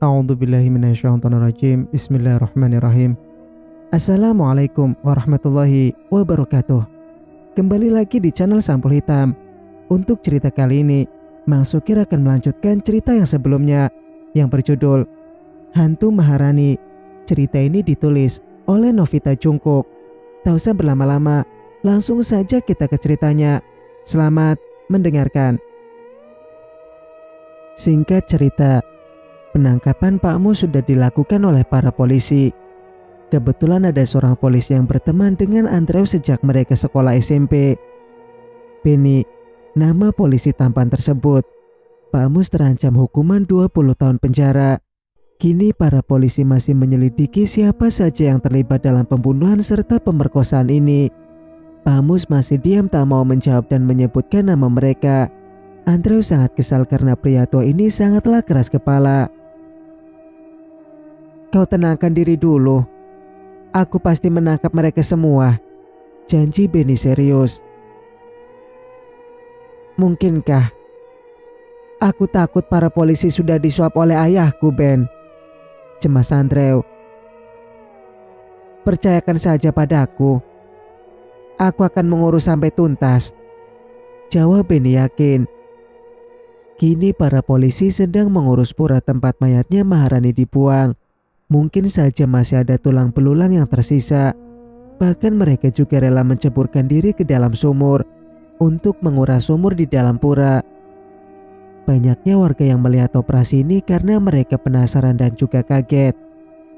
A'udzubillahi minasyaitonirrajim. Bismillahirrahmanirrahim. Assalamualaikum warahmatullahi wabarakatuh. Kembali lagi di channel Sampul Hitam. Untuk cerita kali ini, Mang Sukir akan melanjutkan cerita yang sebelumnya yang berjudul Hantu Maharani. Cerita ini ditulis oleh Novita Jungkook. Tak usah berlama-lama, langsung saja kita ke ceritanya. Selamat mendengarkan. Singkat cerita, penangkapan Pak Mu sudah dilakukan oleh para polisi. Kebetulan ada seorang polisi yang berteman dengan Andrew sejak mereka sekolah SMP. Benny, nama polisi tampan tersebut. Pak Mus terancam hukuman 20 tahun penjara. Kini para polisi masih menyelidiki siapa saja yang terlibat dalam pembunuhan serta pemerkosaan ini. Pak Mus masih diam tak mau menjawab dan menyebutkan nama mereka. Andrew sangat kesal karena pria tua ini sangatlah keras kepala. Kau tenangkan diri dulu. Aku pasti menangkap mereka semua. Janji Benny serius. Mungkinkah? Aku takut para polisi sudah disuap oleh ayahku, Ben. Cemas Andrew. Percayakan saja padaku. Aku akan mengurus sampai tuntas. Jawab Benny yakin. Kini para polisi sedang mengurus pura tempat mayatnya Maharani dibuang. Mungkin saja masih ada tulang belulang yang tersisa. Bahkan mereka juga rela menceburkan diri ke dalam sumur untuk menguras sumur di dalam pura. Banyaknya warga yang melihat operasi ini karena mereka penasaran dan juga kaget.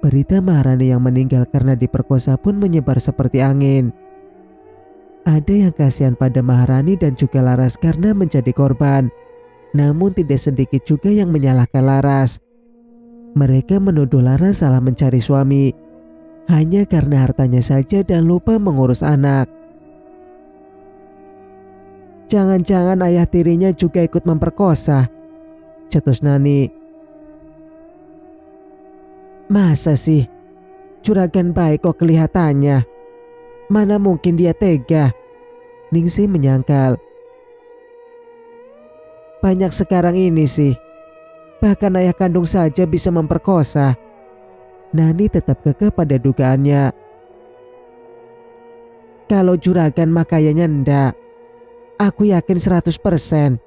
Berita Maharani yang meninggal karena diperkosa pun menyebar seperti angin. Ada yang kasihan pada Maharani dan juga Laras karena menjadi korban. Namun tidak sedikit juga yang menyalahkan Laras. Mereka menuduh Laras salah mencari suami hanya karena hartanya saja dan lupa mengurus anak. Jangan-jangan ayah tirinya juga ikut memperkosa, cetus Nani. Masa sih? Juragan baik kok kelihatannya. Mana mungkin dia tega? Ningsih menyangkal. Banyak sekarang ini sih. Bahkan ayah kandung saja bisa memperkosa. Nani tetap kekeh pada dugaannya. Kalau juragan mah kayaknya ndak. Aku yakin 100%.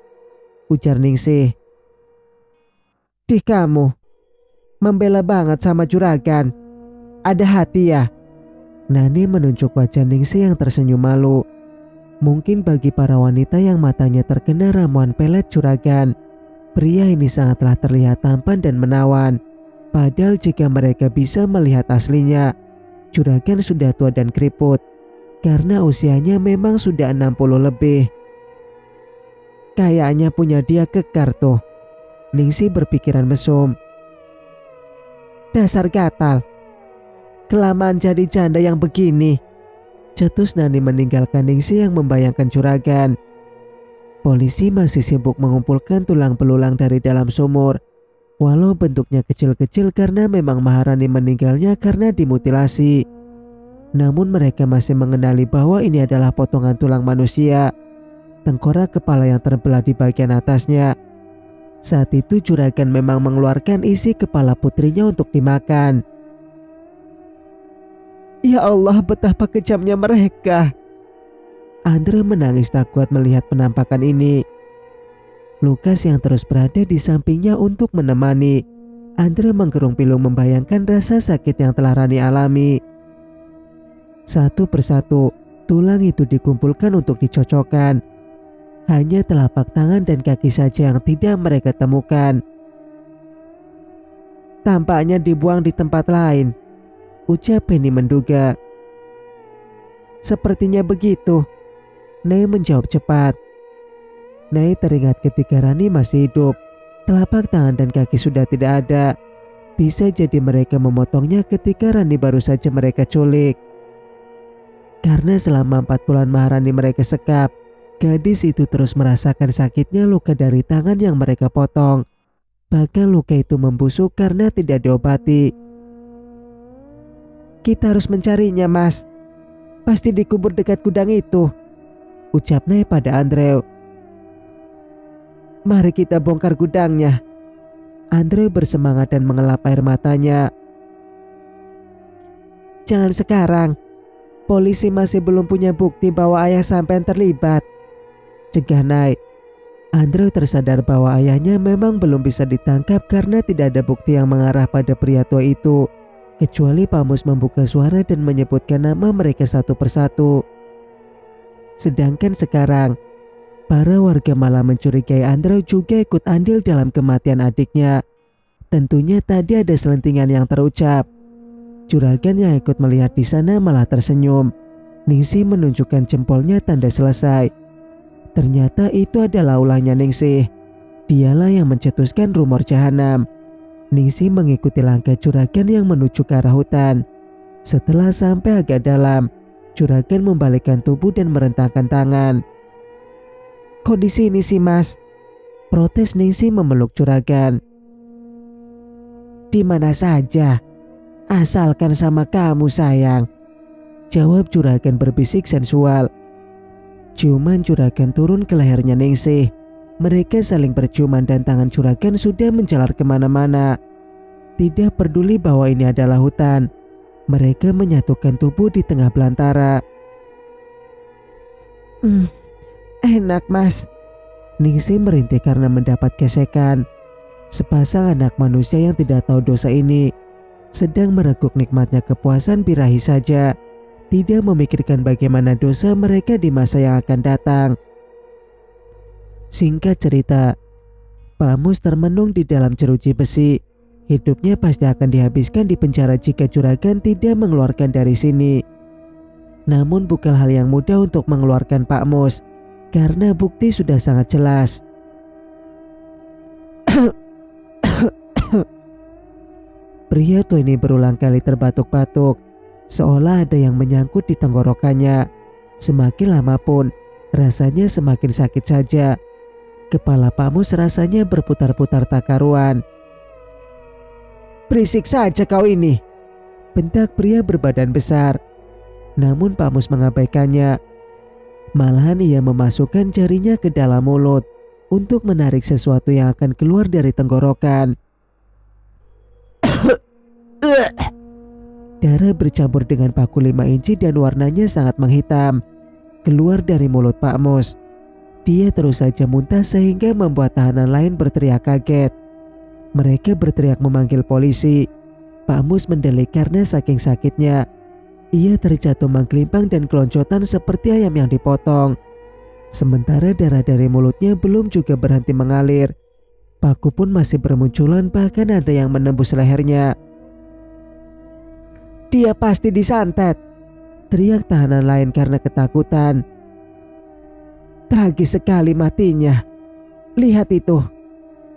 Ujar Ningsih. Dih kamu. Membela banget sama juragan. Ada hati ya? Nani menunjuk wajah Ningsih yang tersenyum malu. Mungkin bagi para wanita yang matanya terkena ramuan pelet juragan, pria ini sangatlah terlihat tampan dan menawan. Padahal jika mereka bisa melihat aslinya, juragan sudah tua dan keriput. Karena usianya memang sudah 60 lebih. Kayaknya punya dia kekar tuh. Ningsih berpikiran mesum. Dasar gatal. Kelamaan jadi janda yang begini. Cetus Nani meninggalkan Ningsih yang membayangkan juragan. Polisi masih sibuk mengumpulkan tulang belulang dari dalam sumur. Walau bentuknya kecil-kecil karena memang Maharani meninggalnya karena dimutilasi. Namun mereka masih mengenali bahwa ini adalah potongan tulang manusia. Tengkorak kepala yang terbelah di bagian atasnya. Saat itu juragan memang mengeluarkan isi kepala putrinya untuk dimakan. Ya Allah, betapa kejamnya mereka. Andre menangis tak kuat melihat penampakan ini. Lukas yang terus berada di sampingnya untuk menemani. Andre menggerung pilu membayangkan rasa sakit yang telah Rani alami. Satu persatu, tulang itu dikumpulkan untuk dicocokkan. Hanya telapak tangan dan kaki saja yang tidak mereka temukan. Tampaknya dibuang di tempat lain, ucap Benny menduga. Sepertinya begitu, Nei menjawab cepat. Nei teringat ketika Rani masih hidup, telapak tangan dan kaki sudah tidak ada. Bisa jadi mereka memotongnya ketika Rani baru saja mereka culik. Karena selama 4 bulan Maharani mereka sekap, gadis itu terus merasakan sakitnya luka dari tangan yang mereka potong. Bahkan luka itu membusuk karena tidak diobati. Kita harus mencarinya, Mas. Pasti dikubur dekat gudang itu, ucap Nei pada Andrew. Mari kita bongkar gudangnya. Andrew bersemangat dan mengelap air matanya. Jangan sekarang. Polisi masih belum punya bukti bahwa ayah sampean terlibat, cegah Knight. Andrew tersadar bahwa ayahnya memang belum bisa ditangkap karena tidak ada bukti yang mengarah pada pria tua itu, kecuali Pak Mus membuka suara dan menyebutkan nama mereka satu persatu. Sedangkan sekarang, para warga malah mencurigai Andrew juga ikut andil dalam kematian adiknya. Tentunya tadi ada selentingan yang terucap. Juragan yang ikut melihat di sana malah tersenyum. Ningsih menunjukkan jempolnya tanda selesai. Ternyata itu adalah ulahnya Ningsih. Dialah yang mencetuskan rumor jahanam. Ningsih mengikuti langkah juragan yang menuju ke arah hutan. Setelah sampai agak dalam, juragan membalikkan tubuh dan merentangkan tangan. Kok di sini sih mas? Protes Ningsih memeluk juragan. Di mana saja, asalkan sama kamu sayang, jawab juragan berbisik sensual. Ciuman juragan turun ke lehernya Ningsih. Mereka saling berciuman dan tangan juragan sudah menjalar kemana-mana. Tidak peduli bahwa ini adalah hutan, mereka menyatukan tubuh di tengah belantara. Enak mas. Ningsih merintih karena mendapat gesekan. Sepasang anak manusia yang tidak tahu dosa ini sedang mereguk nikmatnya kepuasan birahi saja, tidak memikirkan bagaimana dosa mereka di masa yang akan datang. Singkat cerita, Pak Mus termenung di dalam jeruji besi. Hidupnya pasti akan dihabiskan di penjara jika juragan tidak mengeluarkan dari sini. Namun bukan hal yang mudah untuk mengeluarkan Pak Mus, karena bukti sudah sangat jelas. Pria tua ini berulang kali terbatuk-batuk, seolah ada yang menyangkut di tenggorokannya. Semakin lama pun, rasanya semakin sakit saja. Kepala Pak Mus rasanya berputar-putar tak karuan. Berisik saja kau ini, bentak pria berbadan besar. Namun Pak Mus mengabaikannya. Malahan ia memasukkan jarinya ke dalam mulut untuk menarik sesuatu yang akan keluar dari tenggorokan. Darah bercampur dengan paku 5 inci dan warnanya sangat menghitam keluar dari mulut Pak Mus. Dia terus saja muntah sehingga membuat tahanan lain berteriak kaget. Mereka berteriak memanggil polisi. Pak Mus mendelik karena saking sakitnya. Ia terjatuh menggelimpang dan keloncotan seperti ayam yang dipotong. Sementara darah dari mulutnya belum juga berhenti mengalir. Paku pun masih bermunculan, bahkan ada yang menembus lehernya. Dia pasti disantet, teriak tahanan lain karena ketakutan. Tragis sekali matinya. Lihat itu.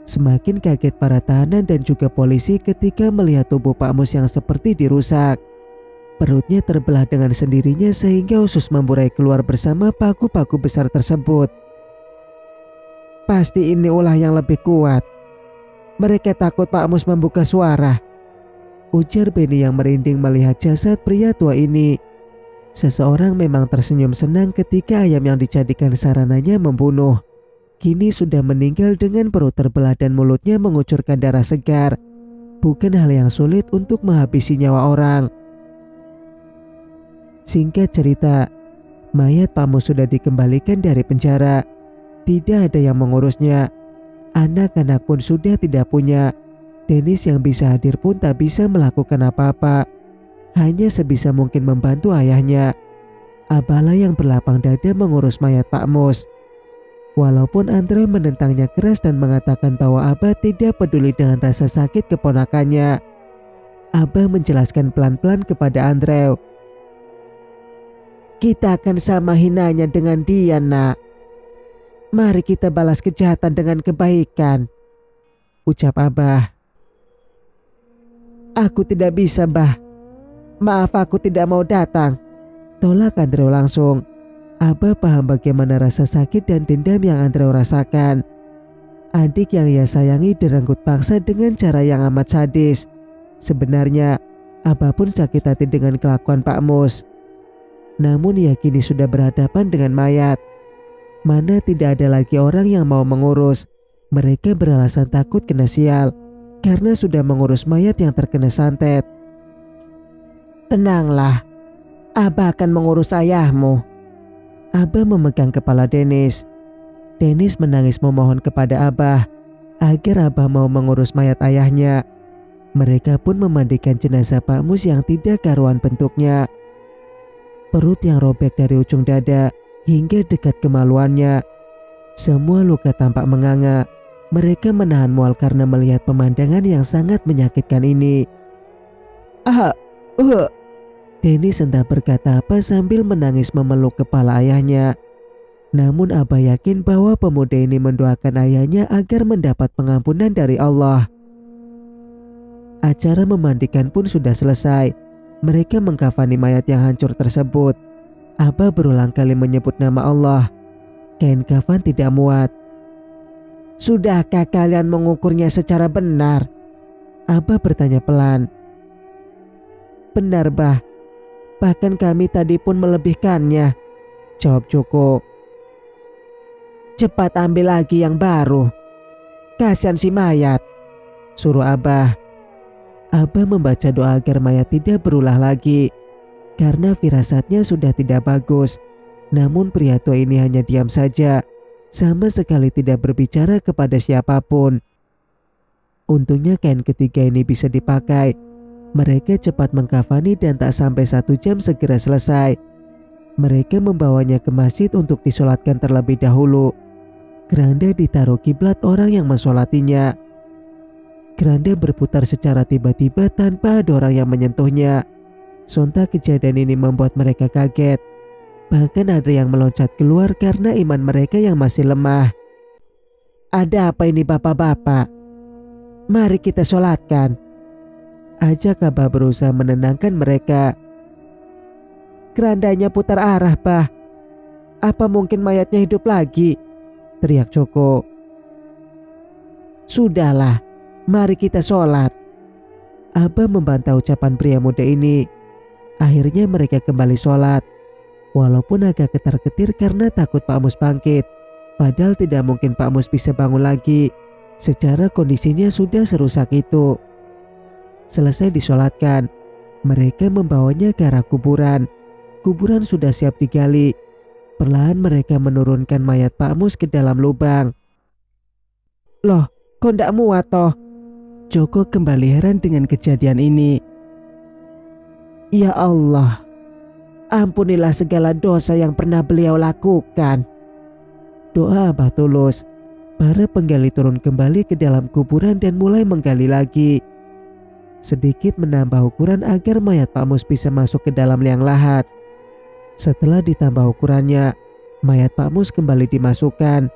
Semakin kaget para tahanan dan juga polisi ketika melihat tubuh Pak Mus yang seperti dirusak. Perutnya terbelah dengan sendirinya sehingga usus memburai keluar bersama paku-paku besar tersebut. Pasti ini ulah yang lebih kuat. Mereka takut Pak Mus membuka suara, ujar Benny yang merinding melihat jasad pria tua ini. Seseorang memang tersenyum senang ketika ayam yang dijadikan sarananya membunuh kini sudah meninggal dengan perut terbelah dan mulutnya mengucurkan darah segar. Bukan hal yang sulit untuk menghabisi nyawa orang. Singkat cerita, mayat Pak Mus sudah dikembalikan dari penjara. Tidak ada yang mengurusnya. Anak-anak pun sudah tidak punya. Dennis yang bisa hadir pun tak bisa melakukan apa-apa. Hanya sebisa mungkin membantu ayahnya. Abala yang berlapang dada mengurus mayat Pak Mus. Walaupun Andre menentangnya keras dan mengatakan bahwa Abah tidak peduli dengan rasa sakit keponakannya, Abah menjelaskan pelan-pelan kepada Andre. Kita akan sama hinanya dengan dia, nak. Mari kita balas kejahatan dengan kebaikan, ucap Abah. Aku tidak bisa, Bah. Maaf, aku tidak mau datang, tolak Andrew langsung. Abah paham bagaimana rasa sakit dan dendam yang Andrew rasakan. Adik yang ia sayangi direnggut paksa dengan cara yang amat sadis. Sebenarnya, Abah pun sakit hati dengan kelakuan Pak Mus. Namun ia kini sudah berhadapan dengan mayat. Mana tidak ada lagi orang yang mau mengurus. Mereka beralasan takut kena sial. karena sudah mengurus mayat yang terkena santet. Tenanglah, Abah akan mengurus ayahmu. Abah memegang kepala Dennis. Dennis menangis memohon kepada Abah agar Abah mau mengurus mayat ayahnya. Mereka pun memandikan jenazah Pak Mus yang tidak karuan bentuknya. Perut yang robek dari ujung dada hingga dekat kemaluannya. Semua luka tampak menganga. Mereka menahan mual karena melihat pemandangan yang sangat menyakitkan ini. Dennis entah berkata apa sambil menangis memeluk kepala ayahnya. Namun Abah yakin bahwa pemuda ini mendoakan ayahnya agar mendapat pengampunan dari Allah. Acara memandikan pun sudah selesai. Mereka mengkafani mayat yang hancur tersebut. Abah berulang kali menyebut nama Allah. Kain kafan tidak muat. Sudahkah kalian mengukurnya secara benar? Abah bertanya pelan. Benar, Bah. Bahkan kami tadi pun melebihkannya, jawab Joko. Cepat ambil lagi yang baru. Kasihan si mayat, suruh Abah. Abah membaca doa agar mayat tidak berulah lagi. Karena firasatnya sudah tidak bagus. Namun pria tua ini hanya diam saja. Sama sekali tidak berbicara kepada siapapun. Untungnya kain ketiga ini bisa dipakai. Mereka cepat mengkafani dan tak sampai 1 jam segera selesai. Mereka membawanya ke masjid untuk disolatkan terlebih dahulu. Keranda ditaruh kiblat orang yang mensolatinya. Keranda berputar secara tiba-tiba tanpa ada orang yang menyentuhnya. Sontak kejadian ini membuat mereka kaget. Bahkan ada yang meloncat keluar karena iman mereka yang masih lemah. Ada apa ini bapak-bapak? Mari kita sholatkan. Ajak Abah berusaha menenangkan mereka. Kerandanya putar arah, Bah. Apa mungkin mayatnya hidup lagi? Teriak Joko. Sudahlah, mari kita sholat. Abah membantah ucapan pria muda ini. Akhirnya mereka kembali sholat. Walaupun agak ketar-ketir karena takut Pak Mus bangkit. Padahal tidak mungkin Pak Mus bisa bangun lagi. Secara kondisinya sudah serusak itu. Selesai disolatkan, mereka membawanya ke arah kuburan. Kuburan sudah siap digali. Perlahan mereka menurunkan mayat Pak Mus ke dalam lubang. Loh, kok ndak muat toh? Joko kembali heran dengan kejadian ini. Ya Allah, ampunilah segala dosa yang pernah beliau lakukan. Doa Abah tulus. Para penggali turun kembali ke dalam kuburan dan mulai menggali lagi. Sedikit menambah ukuran agar mayat Pak Mus bisa masuk ke dalam liang lahat. Setelah ditambah ukurannya, mayat Pak Mus kembali dimasukkan.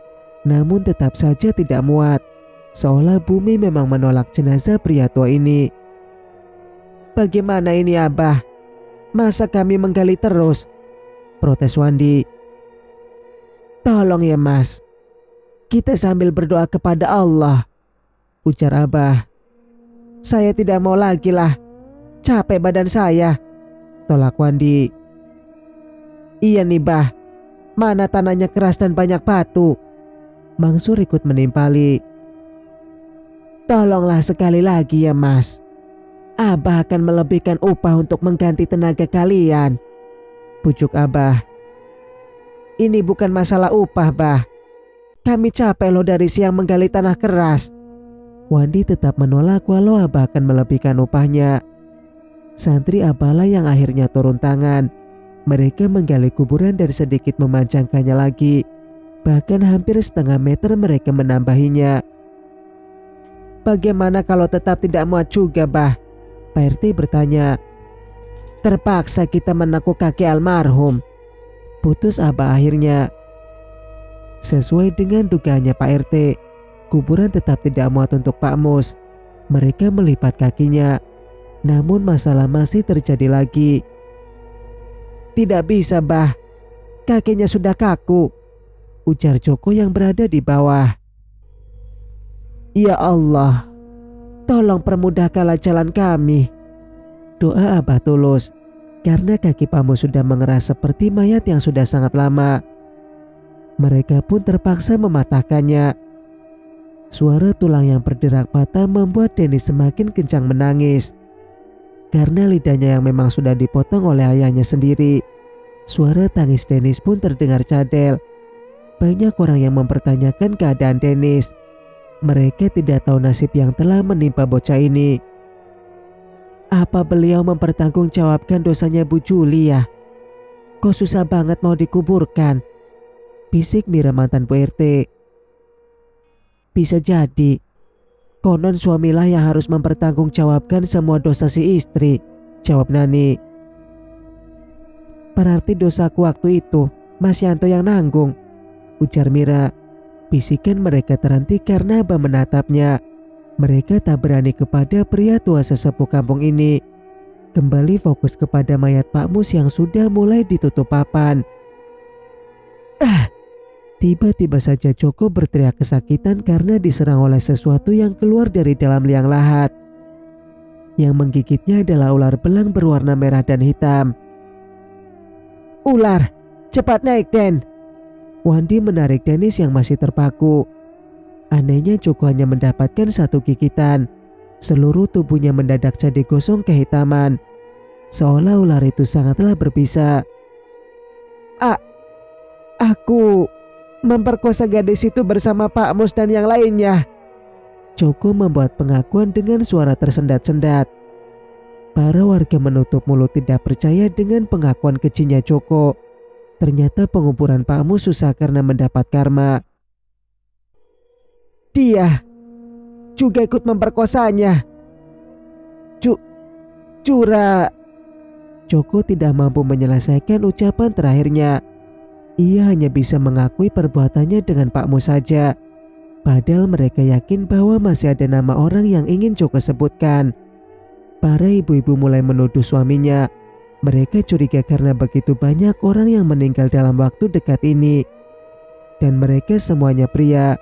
Namun tetap saja tidak muat. Seolah bumi memang menolak jenazah pria tua ini. Bagaimana ini Abah? Masa kami menggali terus? Protes Wandi. Tolong ya Mas. Kita sambil berdoa kepada Allah, ujar Abah. Saya tidak mau lagi lah. Capek badan saya, tolak Wandi. Iya nih Bah. Mana tanahnya keras dan banyak batu. Mangsur ikut menimpali. Tolonglah sekali lagi ya Mas. Abah akan melebihkan upah untuk mengganti tenaga kalian, pucuk Abah. Ini bukan masalah upah Bah. Kami capek loh dari siang menggali tanah keras. Wandi tetap menolak walau Abah akan melebihkan upahnya. Santri Abahlah yang akhirnya turun tangan. Mereka menggali kuburan dan sedikit memanjangkannya lagi. Bahkan hampir setengah meter mereka menambahinya. Bagaimana kalau tetap tidak muat juga Bah? Pak RT bertanya. Terpaksa kita menakut kakek almarhum, putus Abah akhirnya. Sesuai dengan dugaannya Pak RT, kuburan tetap tidak muat untuk Pak Mus. Mereka melipat kakinya. Namun masalah masih terjadi lagi. Tidak bisa Bah, kakinya sudah kaku, ujar Joko yang berada di bawah. Ya Allah, tolong permudahkanlah jalan kami. Doa Abah tulus, karena kaki Pak Mus sudah mengeras seperti mayat yang sudah sangat lama. Mereka pun terpaksa mematahkannya. Suara tulang yang berderak patah membuat Dennis semakin kencang menangis. Karena lidahnya yang memang sudah dipotong oleh ayahnya sendiri, suara tangis Dennis pun terdengar cadel. Banyak orang yang mempertanyakan keadaan Dennis. Mereka tidak tahu nasib yang telah menimpa bocah ini. Apa beliau mempertanggungjawabkan dosanya Bu Julia? Kok susah banget mau dikuburkan? Bisik Mira mantan Bu RT. Bisa jadi. Konon suamilah yang harus mempertanggungjawabkan semua dosa si istri, jawab Nani. Berarti dosaku waktu itu Mas Yanto yang nanggung, ujar Mira. Bisikan mereka terhenti karena Abah menatapnya. Mereka tak berani kepada pria tua sesepuh kampung ini. Kembali fokus kepada mayat Pak Mus yang sudah mulai ditutup papan. Tiba-tiba saja Joko berteriak kesakitan karena diserang oleh sesuatu yang keluar dari dalam liang lahat. Yang menggigitnya adalah ular belang berwarna merah dan hitam. Ular, cepat naik Den. Wandi menarik Dennis yang masih terpaku. Anehnya Joko hanya mendapatkan satu gigitan. Seluruh tubuhnya mendadak jadi gosong kehitaman. Seolah ular itu sangatlah berbisa. Aku memperkosa gadis itu bersama Pak Mus dan yang lainnya. Joko membuat pengakuan dengan suara tersendat-sendat. Para warga menutup mulut tidak percaya dengan pengakuan kejinya Joko. Ternyata penguburan Pak Mus susah karena mendapat karma. Dia juga ikut memperkosanya. Cura. Joko tidak mampu menyelesaikan ucapan terakhirnya. Ia hanya bisa mengakui perbuatannya dengan Pak Mus saja. Padahal mereka yakin bahwa masih ada nama orang yang ingin Joko sebutkan. Para ibu-ibu mulai menuduh suaminya. Mereka curiga karena begitu banyak orang yang meninggal dalam waktu dekat ini. Dan mereka semuanya pria.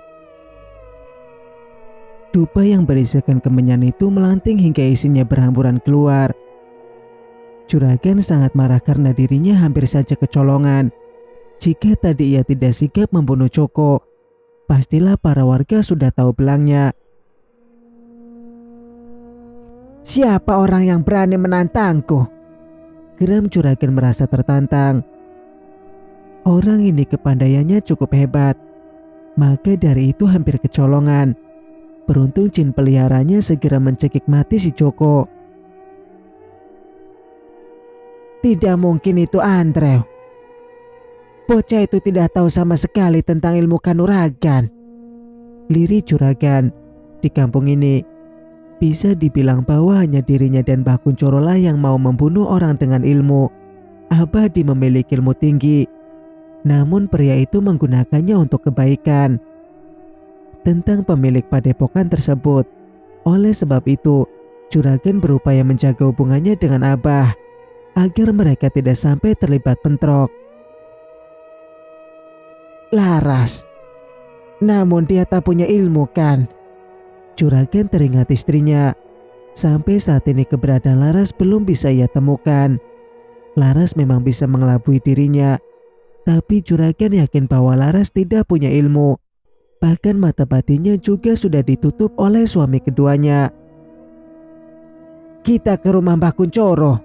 Dupa yang berisikan kemenyan itu melanting hingga isinya berhamburan keluar. Juragan sangat marah karena dirinya hampir saja kecolongan. Jika tadi ia tidak sigap membunuh Joko, pastilah para warga sudah tahu belangnya. Siapa orang yang berani menantangku? Geram juragan merasa tertantang. Orang ini kepandaiannya cukup hebat. Maka dari itu hampir kecolongan. Beruntung jin peliharanya segera mencekik mati si Joko. Tidak mungkin itu Andrew. Bocah itu tidak tahu sama sekali tentang ilmu kanuragan. Lirih juragan. Di kampung ini bisa dibilang bahwa hanya dirinya dan Mbah Kuncoro lah yang mau membunuh orang dengan ilmu. Abadi memiliki ilmu tinggi. Namun pria itu menggunakannya untuk kebaikan. Tentang pemilik padepokan tersebut. Oleh sebab itu, juragan berupaya menjaga hubungannya dengan Abah agar mereka tidak sampai terlibat bentrok. Laras. Namun dia tak punya ilmu kan? Juragan teringat istrinya. Sampai saat ini keberadaan Laras belum bisa ia temukan. Laras memang bisa mengelabui dirinya. Tapi juragan yakin bahwa Laras tidak punya ilmu. Bahkan mata batinnya juga sudah ditutup oleh suami keduanya. Kita ke rumah Mbah Kuncoro.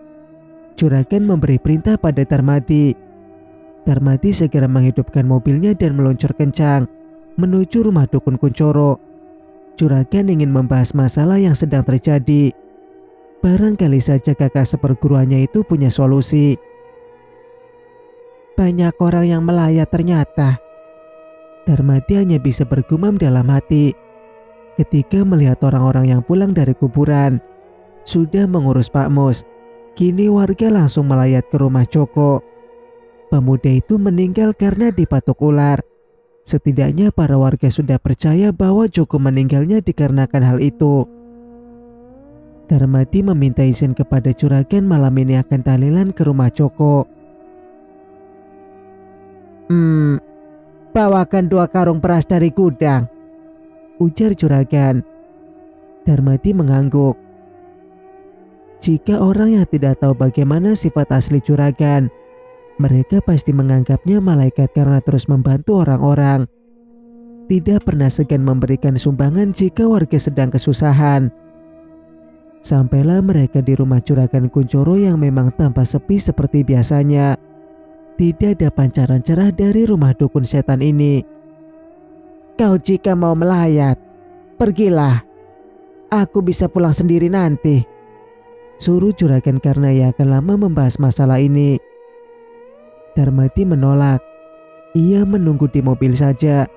Juragan memberi perintah pada Darmadi. Darmadi segera menghidupkan mobilnya dan meluncur kencang menuju rumah dukun Kuncoro. Juragan ingin membahas masalah yang sedang terjadi. Barangkali saja kakak seperguruannya itu punya solusi. Banyak orang yang melayat ternyata. Darmadi hanya bisa bergumam dalam hati ketika melihat orang-orang yang pulang dari kuburan. Sudah mengurus Pak Mus, kini warga langsung melayat ke rumah Joko. Pemuda itu meninggal karena dipatuk ular. Setidaknya para warga sudah percaya bahwa Joko meninggalnya dikarenakan hal itu. Darmadi meminta izin kepada juragan malam ini akan tahlilan ke rumah Joko. Bawakan 2 karung beras dari gudang, ujar juragan. Darmadi mengangguk. Jika orang yang tidak tahu bagaimana sifat asli juragan, mereka pasti menganggapnya malaikat karena terus membantu orang-orang. tidak pernah segan memberikan sumbangan jika warga sedang kesusahan. Sampailah mereka di rumah Juragan Kunchoro yang memang tampak sepi seperti biasanya. Tidak ada pancaran cerah dari rumah dukun setan ini. "Kau jika mau melayat, pergilah. Aku bisa pulang sendiri nanti," suruh juragan karena ia akan lama membahas masalah ini. Darmati menolak. Ia menunggu di mobil saja.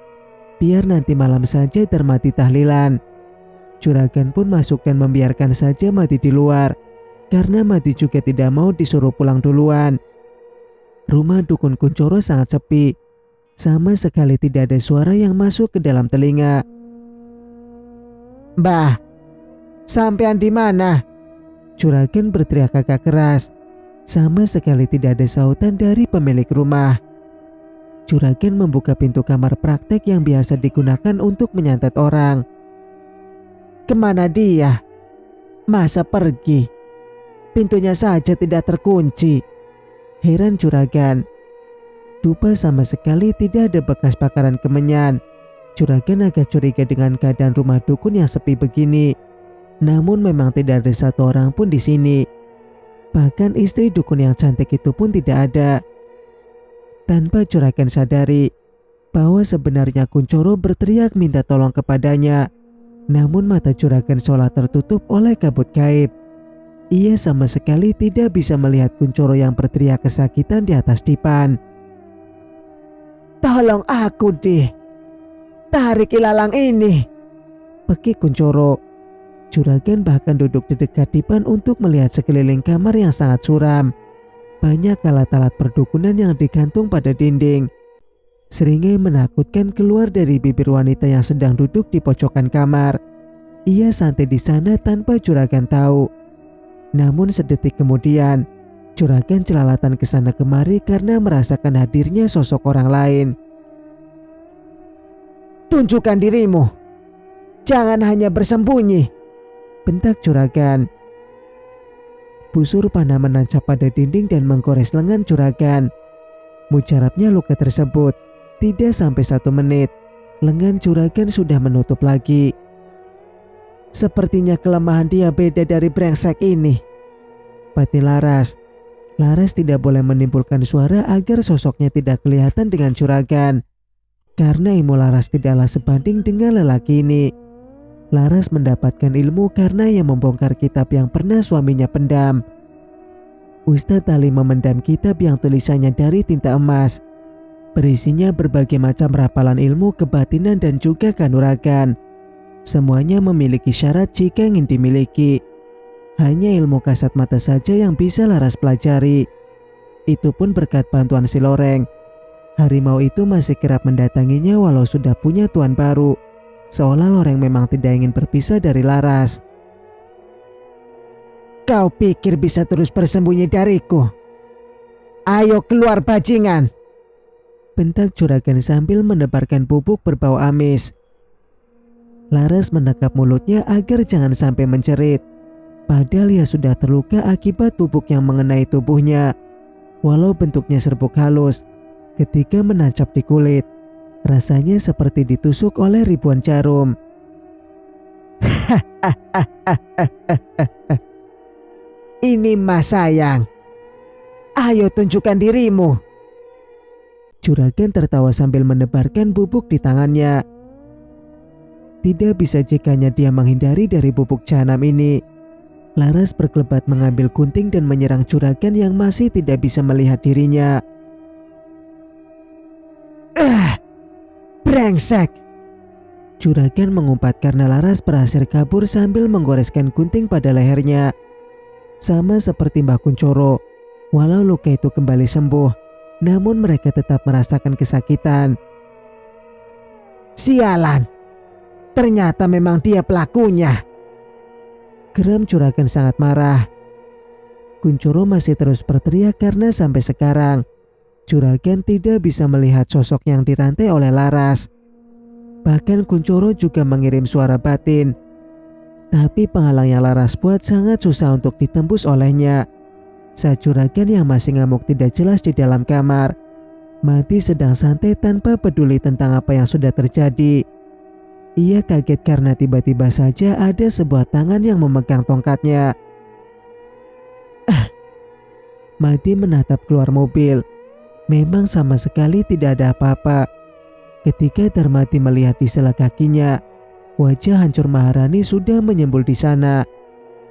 Biar nanti malam saja Darmati tahlilan. Juragan pun masuk dan membiarkan saja Mati di luar, karena Mati juga tidak mau disuruh pulang duluan. Rumah dukun Kunchoro sangat sepi. Sama sekali tidak ada suara yang masuk ke dalam telinga. "Mbah, sampean di mana?" Juragan berteriak agak keras. Sama sekali tidak ada sautan dari pemilik rumah. Juragan membuka pintu kamar praktek yang biasa digunakan untuk menyantet orang. "Kemana dia? Masa pergi? Pintunya saja tidak terkunci," heran juragan. Dupa sama sekali tidak ada bekas bakaran kemenyan. Juragan agak curiga dengan keadaan rumah dukun yang sepi begini. Namun memang tidak ada satu orang pun di sini. Bahkan istri dukun yang cantik itu pun tidak ada. Tanpa juragan sadari bahwa sebenarnya Kunchoro berteriak minta tolong kepadanya. Namun mata juragan seolah tertutup oleh kabut gaib. Ia sama sekali tidak bisa melihat Kunchoro yang berteriak kesakitan di atas dipan. "Tolong aku, deh. Tarik ilalang ini," pekik Kunchoro. Juragan bahkan duduk di dekat dipan untuk melihat sekeliling kamar yang sangat suram. Banyak alat-alat perdukunan yang digantung pada dinding. Seringai menakutkan keluar dari bibir wanita yang sedang duduk di pojokan kamar. Ia santai di sana tanpa juragan tahu. Namun sedetik kemudian, juragan celalatan ke sana kemari karena merasakan hadirnya sosok orang lain. "Tunjukkan dirimu. Jangan hanya bersembunyi," bentak juragan. Busur panah menancap pada dinding dan menggores lengan juragan. Mujarabnya luka tersebut. Tidak sampai 1 menit, lengan juragan sudah menutup lagi. "Sepertinya kelemahan dia beda dari brengsek ini," batin Laras. Laras tidak boleh menimbulkan suara agar sosoknya tidak kelihatan dengan juragan. Karena ilmu Laras tidaklah sebanding dengan lelaki ini. Laras mendapatkan ilmu karena ia membongkar kitab yang pernah suaminya pendam. Ustadz Ali memendam kitab yang tulisannya dari tinta emas. Berisinya berbagai macam rapalan ilmu kebatinan dan juga kanuragan. Semuanya memiliki syarat jika ingin dimiliki. Hanya ilmu kasat mata saja yang bisa Laras pelajari. Itu pun berkat bantuan si Loreng. Harimau itu masih kerap mendatanginya walau sudah punya tuan baru. Seolah Loreng memang tidak ingin berpisah dari Laras. "Kau pikir bisa terus bersembunyi dariku? Ayo keluar bajingan!" bentak juragan sambil menebarkan bubuk berbau amis. Laras menekap mulutnya agar jangan sampai menjerit. Padahal ia sudah terluka akibat bubuk yang mengenai tubuhnya. Walau bentuknya serbuk halus, ketika menancap di kulit, rasanya seperti ditusuk oleh ribuan jarum. "Ini Mas sayang. Ayo tunjukkan dirimu." Juragan tertawa sambil menebarkan bubuk di tangannya. Tidak bisa jikanya dia menghindari dari bubuk jahanam ini. Laras berkelebat mengambil gunting dan menyerang juragan yang masih tidak bisa melihat dirinya. Brengsek! Juragan mengumpat karena Laras berhasil kabur sambil menggoreskan gunting pada lehernya. Sama seperti Mbah Kunchoro, walau luka itu kembali sembuh, namun mereka tetap merasakan kesakitan. "Sialan! Ternyata memang dia pelakunya!" Geram juragan sangat marah. Kunchoro masih terus berteriak karena sampai sekarang juragan tidak bisa melihat sosok yang dirantai oleh Laras. Bahkan Kunchoro juga mengirim suara batin. Tapi penghalang yang Laras buat sangat susah untuk ditembus olehnya. Saat juragan yang masih ngamuk tidak jelas di dalam kamar, Mati sedang santai tanpa peduli tentang apa yang sudah terjadi. Ia kaget karena tiba-tiba saja ada sebuah tangan yang memegang tongkatnya. Mati menatap keluar mobil. Memang sama sekali tidak ada apa-apa. Ketika Darmati melihat di sela kakinya, wajah hancur Maharani sudah menyembul di sana.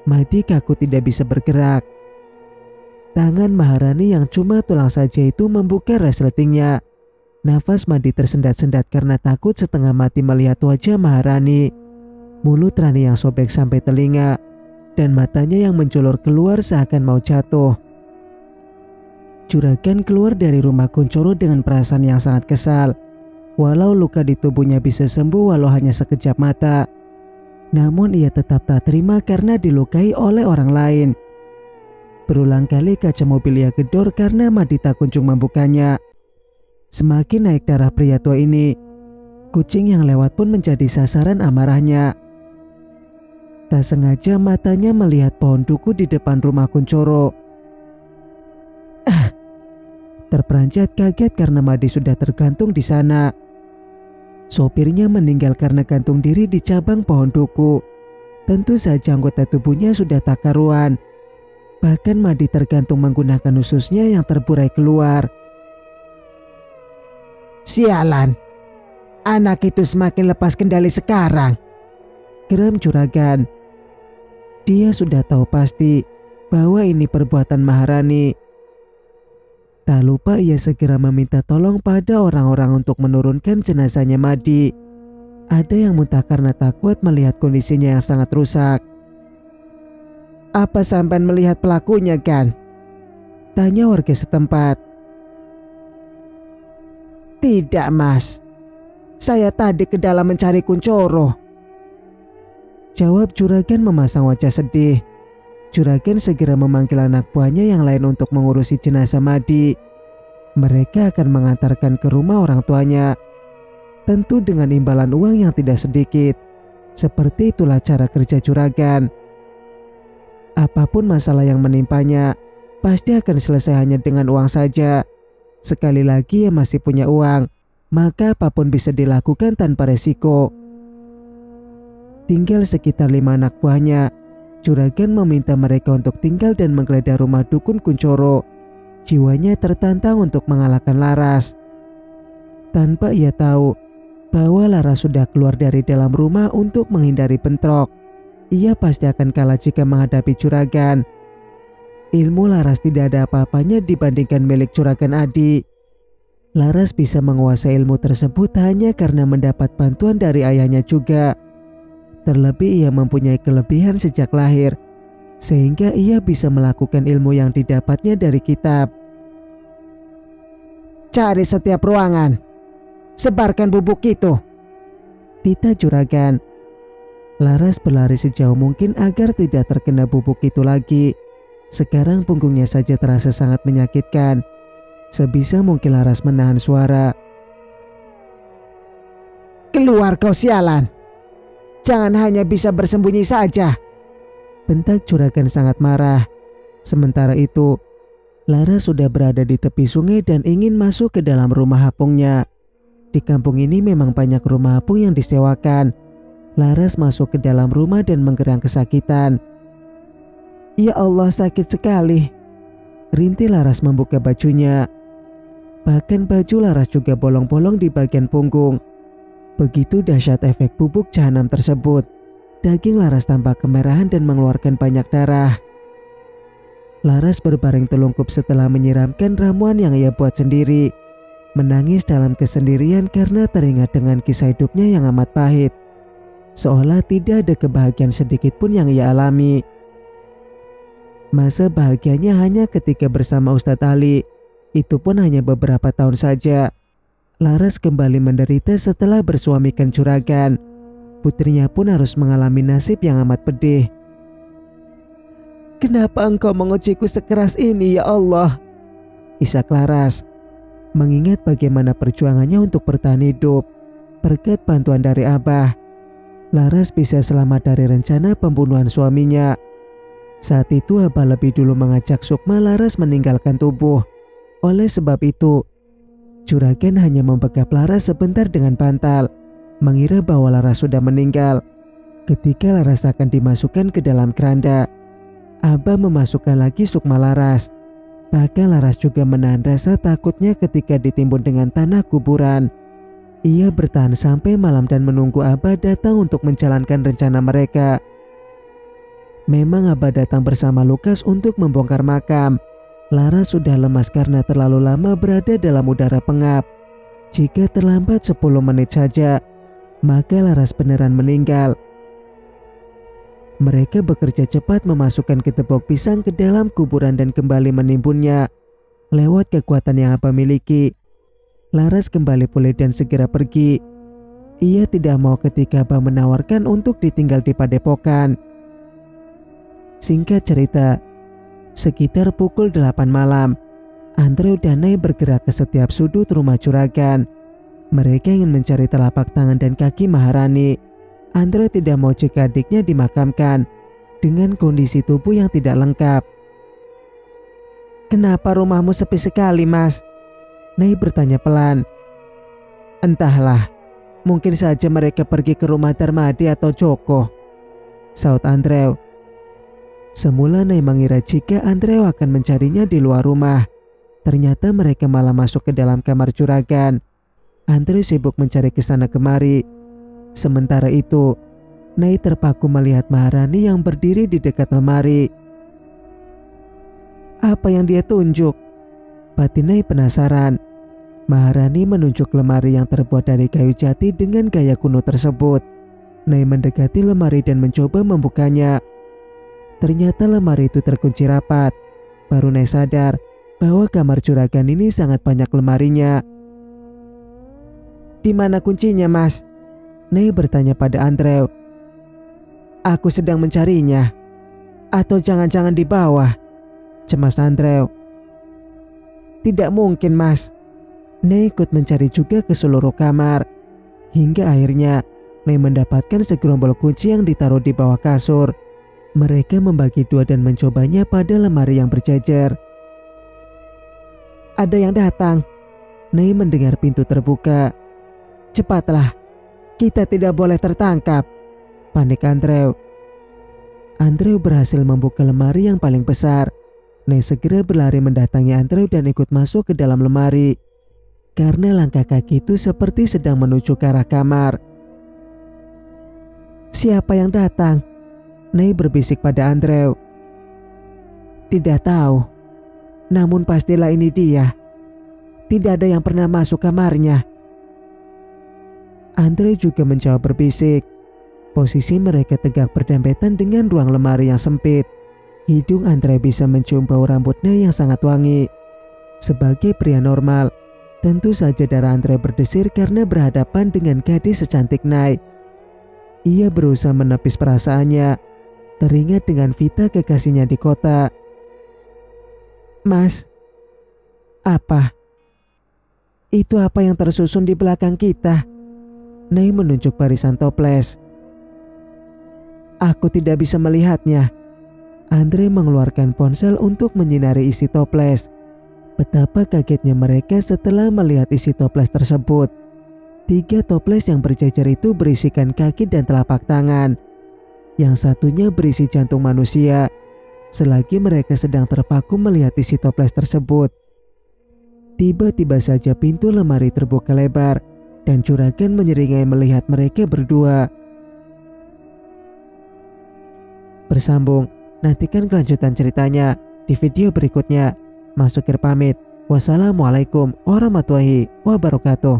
Mati kaku tidak bisa bergerak. Tangan Maharani yang cuma tulang saja itu membuka resletingnya. Nafas Madi tersendat-sendat karena takut setengah mati melihat wajah Maharani. Mulut Rani yang sobek sampai telinga, dan matanya yang mencolor keluar seakan mau jatuh. Juragan keluar dari rumah Kuncoro dengan perasaan yang sangat kesal. Walau luka di tubuhnya bisa sembuh walau hanya sekejap mata, namun ia tetap tak terima karena dilukai oleh orang lain. Berulang kali kaca mobil ia gedor karena Madi tak kunjung membukanya. Semakin naik darah pria tua ini, kucing yang lewat pun menjadi sasaran amarahnya. Tak sengaja matanya melihat pohon duku di depan rumah Kuncoro. Terperanjat kaget karena Madi sudah tergantung di sana. Sopirnya meninggal karena gantung diri di cabang pohon duku. Tentu saja anggota tubuhnya sudah tak karuan. Bahkan Madi tergantung menggunakan ususnya yang terburai keluar. Sialan, anak itu semakin lepas kendali sekarang, geram juragan. Dia sudah tahu pasti bahwa ini perbuatan Maharani. Tak lupa ia segera meminta tolong pada orang-orang untuk menurunkan jenazahnya Madi. Ada yang muntah karena tak kuat melihat kondisinya yang sangat rusak. Apa sampean melihat pelakunya kan? Tanya warga setempat. Tidak mas, saya tadi ke dalam mencari Kuncoro, jawab juragan memasang wajah sedih. Juragan segera memanggil anak buahnya yang lain untuk mengurusi jenazah Madi. Mereka akan mengantarkan ke rumah orang tuanya, tentu dengan imbalan uang yang tidak sedikit. Seperti itulah cara kerja juragan. Apapun masalah yang menimpanya, pasti akan selesai hanya dengan uang saja. Sekali lagi ia masih punya uang, maka apapun bisa dilakukan tanpa resiko. Tinggal sekitar 5 anak buahnya. Juragan meminta mereka untuk tinggal dan menggeledah rumah dukun Kuncoro. Jiwanya tertantang untuk mengalahkan Laras. Tanpa ia tahu bahwa Laras sudah keluar dari dalam rumah untuk menghindari bentrok. Ia pasti akan kalah jika menghadapi juragan. Ilmu Laras tidak ada apa-apanya dibandingkan milik juragan Adi. Laras bisa menguasai ilmu tersebut hanya karena mendapat bantuan dari ayahnya juga. Terlebih ia mempunyai kelebihan sejak lahir, sehingga ia bisa melakukan ilmu yang didapatnya dari kitab. Cari setiap ruangan, sebarkan bubuk itu, titah juragan. Laras berlari sejauh mungkin agar tidak terkena bubuk itu lagi. Sekarang punggungnya saja terasa sangat menyakitkan. Sebisa mungkin Laras menahan suara. Keluar kau sialan, jangan hanya bisa bersembunyi saja, bentak juragan sangat marah. Sementara itu, Laras sudah berada di tepi sungai dan ingin masuk ke dalam rumah apungnya. Di kampung ini memang banyak rumah apung yang disewakan. Laras masuk ke dalam rumah dan menggerang kesakitan. Ya Allah, sakit sekali. Rintih Laras membuka bajunya. Bahkan baju Laras juga bolong-bolong di bagian punggung. Begitu dahsyat efek bubuk jahanam tersebut. Daging Laras tampak kemerahan dan mengeluarkan banyak darah. Laras berbaring telungkup setelah menyiramkan ramuan yang ia buat sendiri. Menangis dalam kesendirian karena teringat dengan kisah hidupnya yang amat pahit. Seolah tidak ada kebahagiaan sedikit pun yang ia alami. Masa bahagianya hanya ketika bersama Ustadz Ali. Itu pun hanya beberapa tahun saja. Laras kembali menderita setelah bersuamikan juragan. Putrinya pun harus mengalami nasib yang amat pedih. Kenapa engkau mengujiku sekeras ini ya Allah? Isak Laras. Mengingat bagaimana perjuangannya untuk bertahan hidup. Berkat bantuan dari Abah, Laras bisa selamat dari rencana pembunuhan suaminya. Saat itu Abah lebih dulu mengajak Sukma Laras meninggalkan tubuh. Oleh sebab itu, Juragan hanya membekap Laras sebentar dengan bantal, mengira bahwa Laras sudah meninggal. Ketika Laras akan dimasukkan ke dalam keranda, Abah memasukkan lagi sukma Laras. Bahkan Laras juga menahan rasa takutnya ketika ditimbun dengan tanah kuburan. Ia bertahan sampai malam dan menunggu Abah datang untuk menjalankan rencana mereka. Memang Abah datang bersama Lukas untuk membongkar makam. Laras sudah lemas karena terlalu lama berada dalam udara pengap. Jika terlambat 10 menit saja, maka Laras beneran meninggal. Mereka bekerja cepat memasukkan ketepok pisang ke dalam kuburan dan kembali menimbunnya. Lewat kekuatan yang Abah miliki, Laras kembali pulih dan segera pergi. Ia tidak mau ketika Abah menawarkan untuk ditinggal di padepokan. Singkat cerita, sekitar pukul 8 malam, Andreu dan Nay bergerak ke setiap sudut rumah juragan. Mereka ingin mencari telapak tangan dan kaki Maharani. Andreu tidak mau jika adiknya dimakamkan dengan kondisi tubuh yang tidak lengkap. "Kenapa rumahmu sepi sekali, Mas?" Nay bertanya pelan. "Entahlah, mungkin saja mereka pergi ke rumah Darmadi atau Joko," saut Andreu. Semula Nay mengira jika Andreu akan mencarinya di luar rumah. Ternyata mereka malah masuk ke dalam kamar juragan. Andreu sibuk mencari ke sana kemari. Sementara itu, Nay terpaku melihat Maharani yang berdiri di dekat lemari. "Apa yang dia tunjuk?" batin Nay penasaran. Maharani menunjuk lemari yang terbuat dari kayu jati dengan gaya kuno tersebut. Nay mendekati lemari dan mencoba membukanya. Ternyata lemari itu terkunci rapat. Baru Nay sadar bahwa kamar juragan ini sangat banyak lemarinya. "Di mana kuncinya, Mas?" Nay bertanya pada Andreu. "Aku sedang mencarinya. Atau jangan-jangan di bawah?" cemas Andreu. "Tidak mungkin, Mas." Nay ikut mencari juga ke seluruh kamar. Hingga akhirnya Nay mendapatkan segerombol kunci yang ditaruh di bawah kasur. Mereka membagi dua dan mencobanya pada lemari yang berjejer. "Ada yang datang." Nay mendengar pintu terbuka. "Cepatlah, kita tidak boleh tertangkap," panik Andreu. Andreu berhasil membuka lemari yang paling besar. Nay segera berlari mendatangi Andreu dan ikut masuk ke dalam lemari. Karena langkah kaki itu seperti sedang menuju ke arah kamar. "Siapa yang datang?" Nay berbisik pada Andreu. "Tidak tahu, namun pastilah ini dia. Tidak ada yang pernah masuk kamarnya." Andreu juga menjawab berbisik. Posisi mereka tegak berdempetan dengan ruang lemari yang sempit. Hidung Andreu bisa mencium bau rambut Nay yang sangat wangi. Sebagai pria normal, tentu saja darah Andreu berdesir karena berhadapan dengan gadis secantik Nay. Ia berusaha menepis perasaannya. Teringat dengan Vita kekasihnya di kota. "Mas, apa? Itu apa yang tersusun di belakang kita?" Nay menunjuk barisan toples. "Aku tidak bisa melihatnya." Andre mengeluarkan ponsel untuk menyinari isi toples. Betapa kagetnya mereka setelah melihat isi toples tersebut. 3 toples yang berjejer itu berisikan kaki dan telapak tangan. Yang satunya berisi jantung manusia. Selagi mereka sedang terpaku melihat isi toples tersebut, tiba-tiba saja pintu lemari terbuka lebar dan juragan menyeringai melihat mereka berdua. Bersambung, nantikan kelanjutan ceritanya di video berikutnya. Mas Sukir pamit. Wassalamualaikum warahmatullahi wabarakatuh.